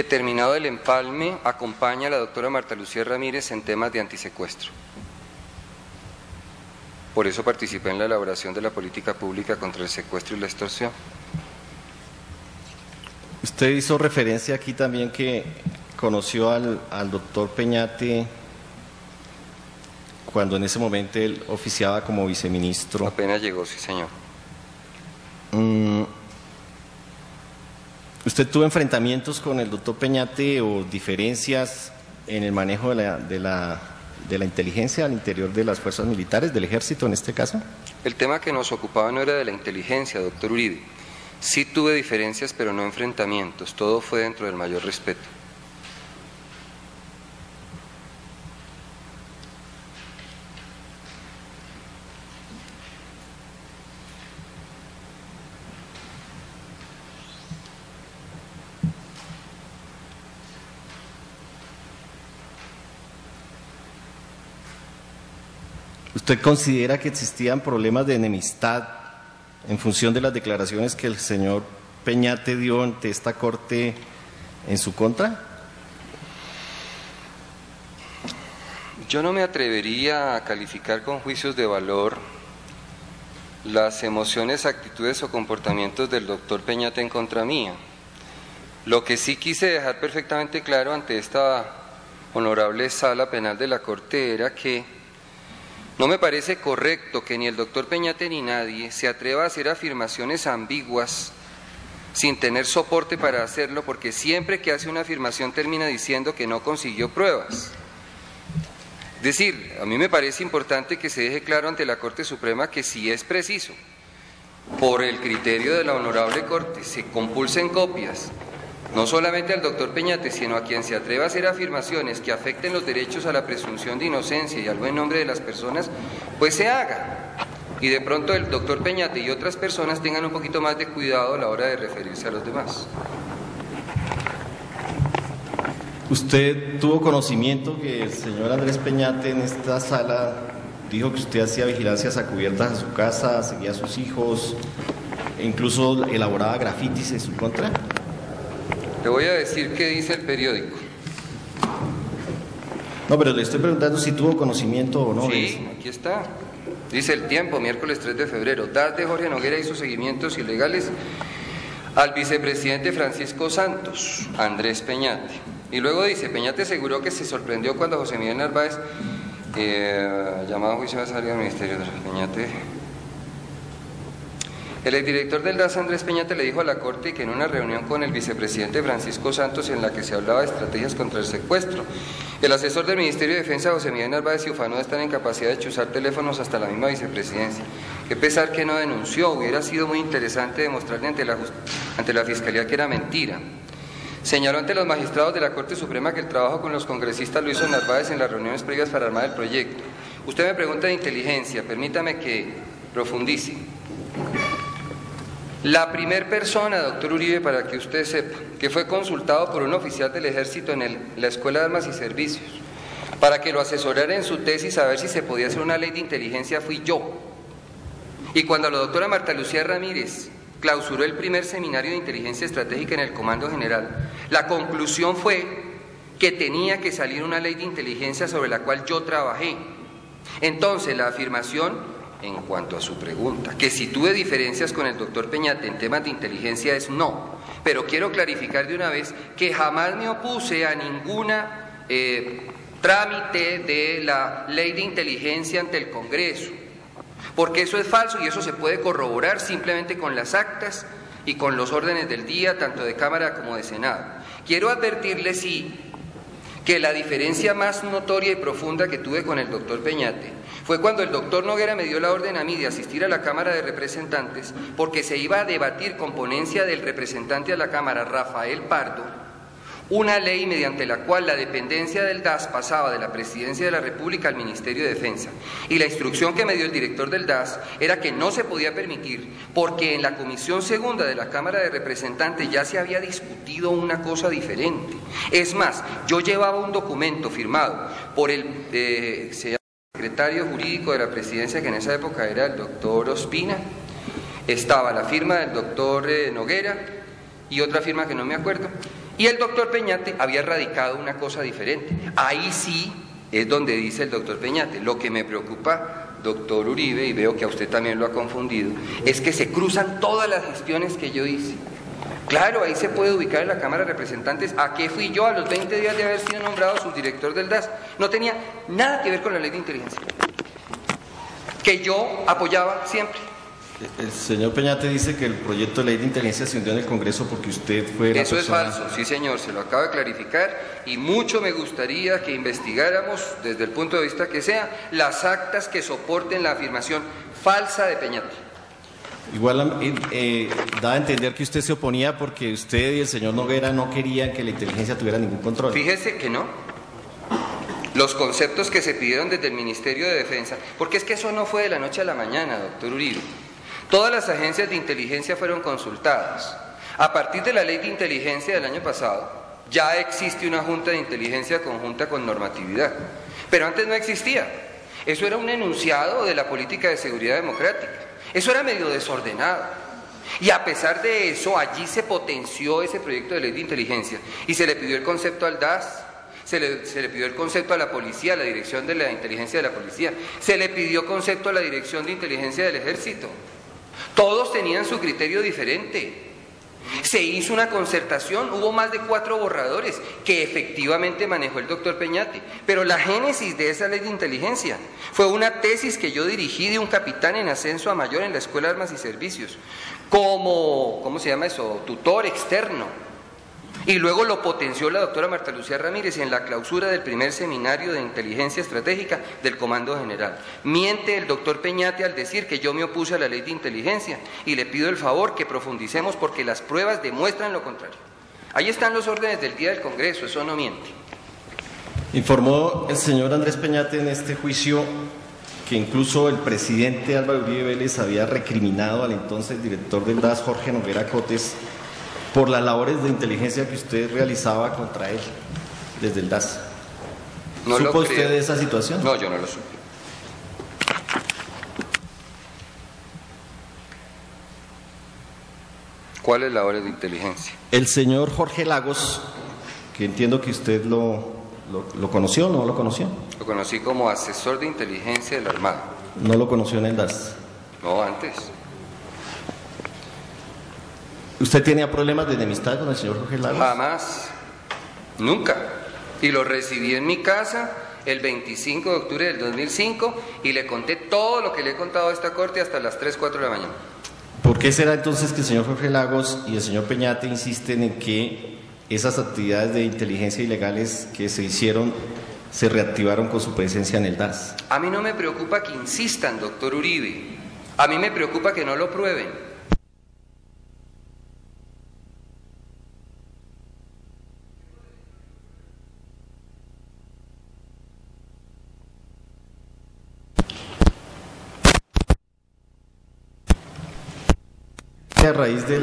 que terminado el empalme acompaña a la doctora Marta Lucía Ramírez en temas de antisecuestro. Por eso participé en la elaboración de la política pública contra el secuestro y la extorsión. Usted hizo referencia aquí también que conoció al doctor Peñate cuando en ese momento él oficiaba como viceministro. Apenas llegó, sí señor. ¿Usted tuvo enfrentamientos con el doctor Peñate o diferencias en el manejo de la inteligencia al interior de las fuerzas militares, del ejército en este caso? El tema que nos ocupaba no era de la inteligencia, doctor Uribe. Sí tuve diferencias, pero no enfrentamientos. Todo fue dentro del mayor respeto. ¿Usted considera que existían problemas de enemistad en función de las declaraciones que el señor Peñate dio ante esta Corte en su contra? Yo no me atrevería a calificar con juicios de valor las emociones, actitudes o comportamientos del doctor Peñate en contra mía. Lo que sí quise dejar perfectamente claro ante esta honorable sala penal de la Corte era que no me parece correcto que ni el doctor Peñate ni nadie se atreva a hacer afirmaciones ambiguas sin tener soporte para hacerlo, porque siempre que hace una afirmación termina diciendo que no consiguió pruebas. Es decir, a mí me parece importante que se deje claro ante la Corte Suprema que si es preciso, por el criterio de la honorable Corte, se compulsen copias, no solamente al doctor Peñate, sino a quien se atreva a hacer afirmaciones que afecten los derechos a la presunción de inocencia y al buen nombre de las personas, pues se haga. Y de pronto el doctor Peñate y otras personas tengan un poquito más de cuidado a la hora de referirse a los demás. ¿Usted tuvo conocimiento que el señor Andrés Peñate en esta sala dijo que usted hacía vigilancias a cubiertas a su casa, seguía a sus hijos, e incluso elaboraba grafitis en su contra? Le voy a decir qué dice el periódico. No, pero le estoy preguntando si tuvo conocimiento o no. Sí, aquí está. Dice El Tiempo, miércoles 3 de febrero. DAS de Jorge Noguera hizo seguimientos ilegales al vicepresidente Francisco Santos, Andrés Peñate. Y luego dice, Peñate aseguró que se sorprendió cuando José Miguel Narváez, llamado a juicio, va a salir del Ministerio de Peñate. El exdirector del DAS, Andrés Peñate, le dijo a la Corte que en una reunión con el vicepresidente Francisco Santos en la que se hablaba de estrategias contra el secuestro, el asesor del Ministerio de Defensa, José Miguel Narváez y ufanó están en capacidad de chuzar teléfonos hasta la misma vicepresidencia. Qué pesar que no denunció, hubiera sido muy interesante demostrarle ante la Fiscalía que era mentira. Señaló ante los magistrados de la Corte Suprema que el trabajo con los congresistas lo hizo Narváez en las reuniones previas para armar el proyecto. Usted me pregunta de inteligencia, permítame que profundice. La primer persona, doctor Uribe, para que usted sepa, que fue consultado por un oficial del Ejército en la Escuela de Armas y Servicios para que lo asesorara en su tesis a ver si se podía hacer una ley de inteligencia, fui yo. Y cuando la doctora Marta Lucía Ramírez clausuró el primer seminario de inteligencia estratégica en el Comando General, la conclusión fue que tenía que salir una ley de inteligencia sobre la cual yo trabajé. Entonces, la afirmación en cuanto a su pregunta, que si tuve diferencias con el doctor Peñate en temas de inteligencia es no, pero quiero clarificar de una vez que jamás me opuse a ninguna trámite de la ley de inteligencia ante el Congreso, porque eso es falso y eso se puede corroborar simplemente con las actas y con los órdenes del día, tanto de Cámara como de Senado. Quiero advertirle, sí, que la diferencia más notoria y profunda que tuve con el doctor Peñate fue cuando el doctor Noguera me dio la orden a mí de asistir a la Cámara de Representantes porque se iba a debatir con ponencia del representante a la Cámara, Rafael Pardo, una ley mediante la cual la dependencia del DAS pasaba de la Presidencia de la República al Ministerio de Defensa. Y la instrucción que me dio el director del DAS era que no se podía permitir porque en la Comisión Segunda de la Cámara de Representantes ya se había discutido una cosa diferente. Es más, yo llevaba un documento firmado por el secretario jurídico de la Presidencia, que en esa época era el doctor Ospina, estaba la firma del doctor Noguera y otra firma que no me acuerdo, Y el doctor Peñate había radicado una cosa diferente. Ahí sí es donde dice el doctor Peñate: lo que me preocupa, doctor Uribe, y veo que a usted también lo ha confundido, es que se cruzan todas las gestiones que yo hice. Claro, ahí se puede ubicar en la Cámara de Representantes a qué fui yo a los 20 días de haber sido nombrado subdirector del DAS. No tenía nada que ver con la ley de inteligencia, que yo apoyaba siempre. El señor Peñate dice que el proyecto de ley de inteligencia se hundió en el Congreso porque usted fue la Eso persona... es falso, sí señor, se lo acabo de clarificar, y mucho me gustaría que investigáramos, desde el punto de vista que sea, las actas que soporten la afirmación falsa de Peñate. Igual da a entender que usted se oponía porque usted y el señor Noguera no querían que la inteligencia tuviera ningún control. Fíjese que no. Los conceptos que se pidieron desde el Ministerio de Defensa, porque es que eso no fue de la noche a la mañana, doctor Uribe. Todas las agencias de inteligencia fueron consultadas. A partir de la ley de inteligencia del año pasado, ya existe una junta de inteligencia conjunta con normatividad, pero antes no existía. Eso era un enunciado de la política de seguridad democrática. Eso era medio desordenado. Y a pesar de eso, allí se potenció ese proyecto de ley de inteligencia y se le pidió el concepto al DAS, se le pidió el concepto a la policía, a la dirección de la inteligencia de la policía, se le pidió concepto a la dirección de inteligencia del ejército. Todos tenían su criterio diferente. Se hizo una concertación, hubo más de 4 borradores que efectivamente manejó el doctor Peñate, pero la génesis de esa ley de inteligencia fue una tesis que yo dirigí de un capitán en ascenso a mayor en la Escuela de Armas y Servicios, como, ¿cómo se llama eso?, tutor externo. Y luego lo potenció la doctora Marta Lucía Ramírez en la clausura del primer seminario de inteligencia estratégica del Comando General. Miente el doctor Peñate al decir que yo me opuse a la ley de inteligencia, y le pido el favor que profundicemos porque las pruebas demuestran lo contrario. Ahí están los órdenes del día del Congreso, eso no miente. Informó el señor Andrés Peñate en este juicio que incluso el presidente Álvaro Uribe Vélez había recriminado al entonces director del DAS, Jorge Noguera Cotes, por las labores de inteligencia que usted realizaba contra él desde el DAS. ¿Supo usted de esa situación? No, yo no lo supe. ¿Cuáles labores de inteligencia? El señor Jorge Lagos, que entiendo que usted lo conoció, ¿no lo conoció? Lo conocí como asesor de inteligencia de la Armada. ¿No lo conoció en el DAS? No, antes. ¿Usted tenía problemas de enemistad con el señor Jorge Lagos? Jamás, nunca. Y lo recibí en mi casa el 25 de octubre del 2005 y le conté todo lo que le he contado a esta corte hasta las 3, 4 de la mañana. ¿Por qué será entonces que el señor Jorge Lagos y el señor Peñate insisten en que esas actividades de inteligencia ilegales que se hicieron se reactivaron con su presencia en el DAS? A mí no me preocupa que insistan, doctor Uribe. A mí me preocupa que no lo prueben. A raíz de